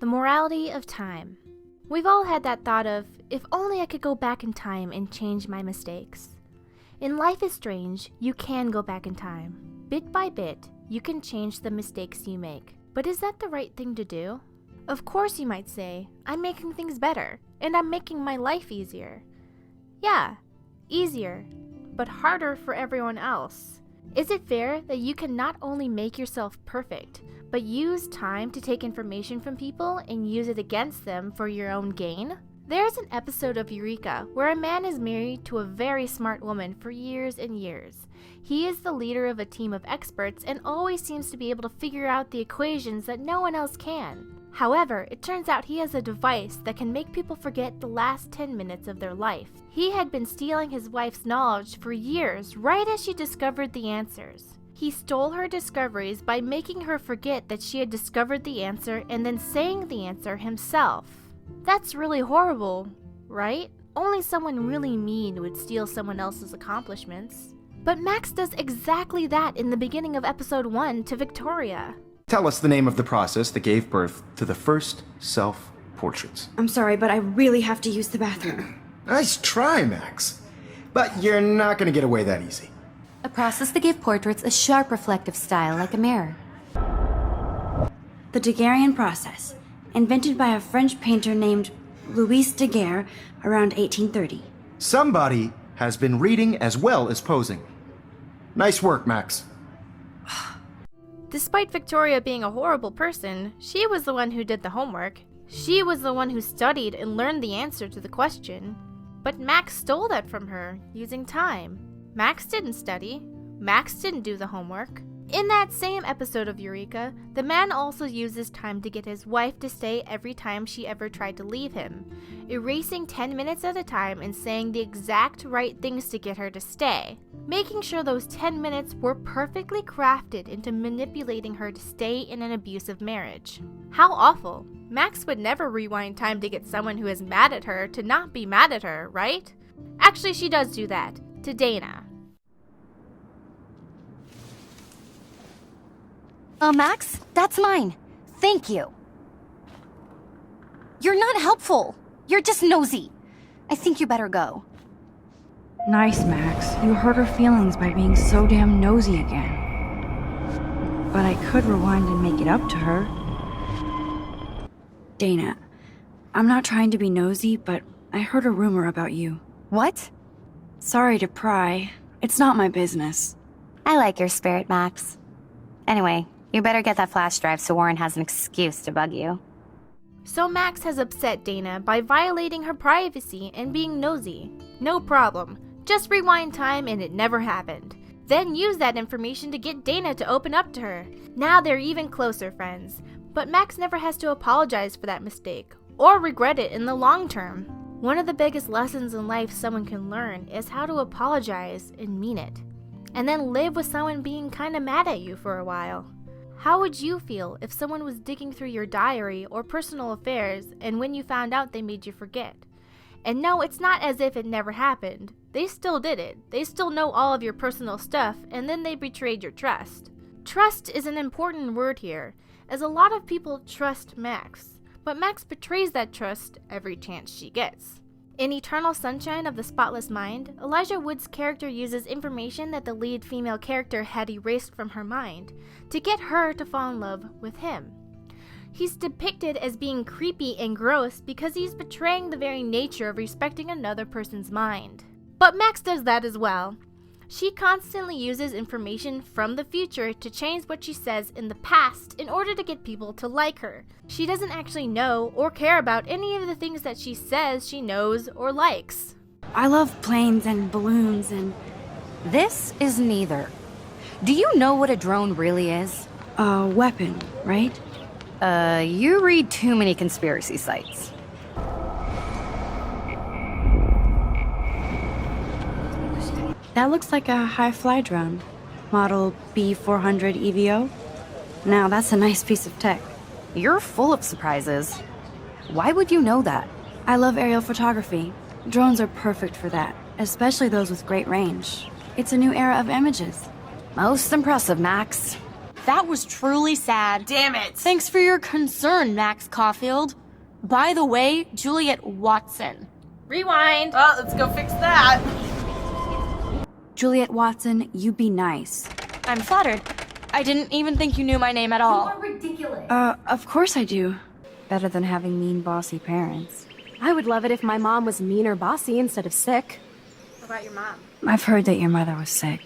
The morality of time. We've all had that thought of, if only I could go back in time and change my mistakes. In Life is Strange, you can go back in time. Bit by bit, you can change the mistakes you make. But is that the right thing to do? Of course, you might say, I'm making things better, and I'm making my life easier. Yeah, easier, but harder for everyone else. Is it fair that you can not only make yourself perfect, but use time to take information from people and use it against them for your own gain? There's an episode of Eureka where a man is married to a very smart woman for years and years. He is the leader of a team of experts and always seems to be able to figure out the equations that no one else can. However, it turns out he has a device that can make people forget the last 10 minutes of their life. He had been stealing his wife's knowledge for years, right as she discovered the answers. He stole her discoveries by making her forget that she had discovered the answer and then saying the answer himself. That's really horrible, right? Only someone really mean would steal someone else's accomplishments. But Max does exactly that in the beginning of episode 1 to Victoria. Tell us the name of the process that gave birth to the first self-portraits. I'm sorry, but I really have to use the bathroom. Nice try, Max. But you're not gonna get away that easy. A process that gave portraits a sharp reflective style like a mirror. The Daguerrean process, invented by a French painter named Louis Daguerre around 1830. Somebody has been reading as well as posing. Nice work, Max. Despite Victoria being a horrible person, she was the one who did the homework. She was the one who studied and learned the answer to the question. But Max stole that from her, using time. Max didn't study. Max didn't do the homework. In that same episode of Eureka, the man also uses time to get his wife to stay every time she ever tried to leave him, erasing 10 minutes at a time and saying the exact right things to get her to stay, making sure those 10 minutes were perfectly crafted into manipulating her to stay in an abusive marriage. How awful. Max would never rewind time to get someone who is mad at her to not be mad at her, right? Actually, she does do that, to Dana. Max, that's mine. Thank you. You're not helpful. You're just nosy. I think you better go. Nice, Max. You hurt her feelings by being so damn nosy again. But I could rewind and make it up to her. Dana, I'm not trying to be nosy, but I heard a rumor about you. What? Sorry to pry. It's not my business. I like your spirit, Max. Anyway, you better get that flash drive so Warren has an excuse to bug you. So Max has upset Dana by violating her privacy and being nosy. No problem. Just rewind time and it never happened. Then use that information to get Dana to open up to her. Now they're even closer friends. But Max never has to apologize for that mistake, or regret it in the long term. One of the biggest lessons in life someone can learn is how to apologize and mean it. And then live with someone being kinda mad at you for a while. How would you feel if someone was digging through your diary or personal affairs and when you found out they made you forget? And no, it's not as if it never happened. They still did it. They still know all of your personal stuff, and then they betrayed your trust. Trust is an important word here, as a lot of people trust Max, but Max betrays that trust every chance she gets. In Eternal Sunshine of the Spotless Mind, Elijah Wood's character uses information that the lead female character had erased from her mind to get her to fall in love with him. He's depicted as being creepy and gross because he's betraying the very nature of respecting another person's mind. But Max does that as well. She constantly uses information from the future to change what she says in the past in order to get people to like her. She doesn't actually know or care about any of the things that she says she knows or likes. I love planes and balloons and... This is neither. Do you know what a drone really is? a weapon, right? You read too many conspiracy sites. That looks like a high-fly drone. Model B400 EVO. Now, that's a nice piece of tech. You're full of surprises. Why would you know that? I love aerial photography. Drones are perfect for that, especially those with great range. It's a new era of images. Most impressive, Max. That was truly sad. Damn it! Thanks for your concern, Max Caulfield. By the way, Juliet Watson. Rewind. Well, let's go fix that. Juliet Watson, you be nice. I'm flattered. I didn't even think you knew my name at all. Of course I do. Better than having mean, bossy parents. I would love it if my mom was mean or bossy instead of sick. What about your mom? I've heard that your mother was sick.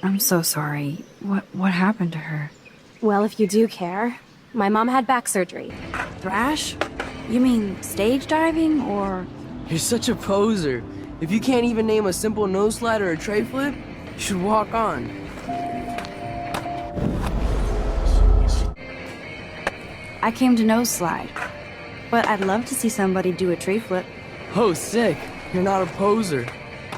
I'm so sorry. What happened to her? Well, if you do care, my mom had back surgery. Thrash? You mean stage diving or... You're such a poser. If you can't even name a simple nose slide or a tray flip, you should walk on. I came to nose slide. But I'd love to see somebody do a tray flip. Oh, sick. You're not a poser.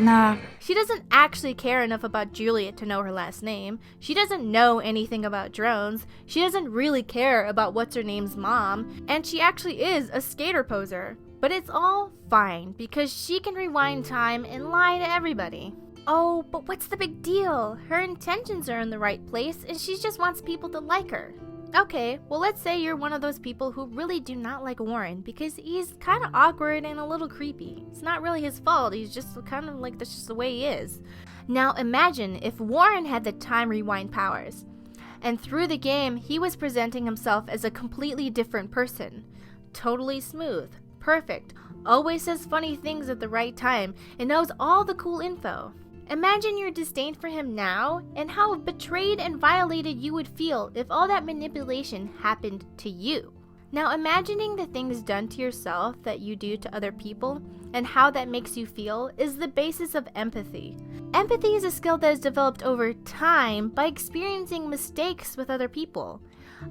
Nah. She doesn't actually care enough about Juliet to know her last name. She doesn't know anything about drones. She doesn't really care about what's-her-name's mom. And she actually is a skater poser. But it's all fine because she can rewind time and lie to everybody. Oh, but what's the big deal? Her intentions are in the right place and she just wants people to like her. Okay, well let's say you're one of those people who really do not like Warren because he's kind of awkward and a little creepy. It's not really his fault, he's just kind of like, that's just the way he is. Now imagine if Warren had the time rewind powers, and through the game he was presenting himself as a completely different person. Totally smooth, perfect, always says funny things at the right time, and knows all the cool info. Imagine your disdain for him now, and how betrayed and violated you would feel if all that manipulation happened to you. Now imagining the things done to yourself that you do to other people, and how that makes you feel, is the basis of empathy. Empathy is a skill that is developed over time by experiencing mistakes with other people.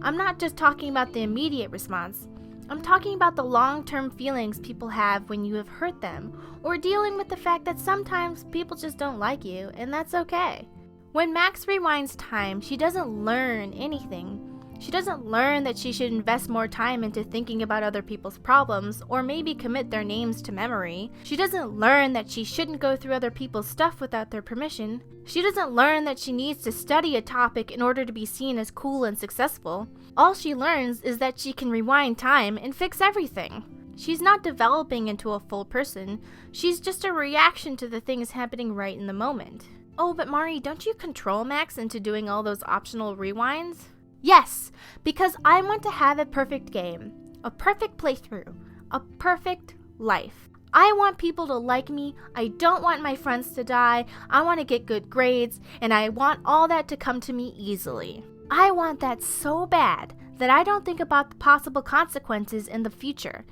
I'm not just talking about the immediate response. I'm talking about the long-term feelings people have when you have hurt them, or dealing with the fact that sometimes people just don't like you, and that's okay. When Max rewinds time, she doesn't learn anything. She doesn't learn that she should invest more time into thinking about other people's problems, or maybe commit their names to memory. She doesn't learn that she shouldn't go through other people's stuff without their permission. She doesn't learn that she needs to study a topic in order to be seen as cool and successful. All she learns is that she can rewind time and fix everything. She's not developing into a full person. She's just a reaction to the things happening right in the moment. Oh, but Mari, don't you control Max into doing all those optional rewinds? Yes, because I want to have a perfect game, a perfect playthrough, a perfect life. I want people to like me, I don't want my friends to die, I want to get good grades, and I want all that to come to me easily. I want that so bad that I don't think about the possible consequences in the future.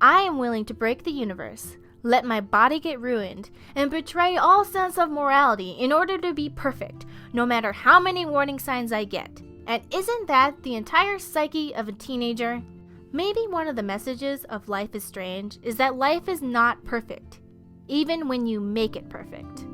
I am willing to break the universe, let my body get ruined, and betray all sense of morality in order to be perfect, no matter how many warning signs I get. And isn't that the entire psyche of a teenager? Maybe one of the messages of Life is Strange is that life is not perfect, even when you make it perfect.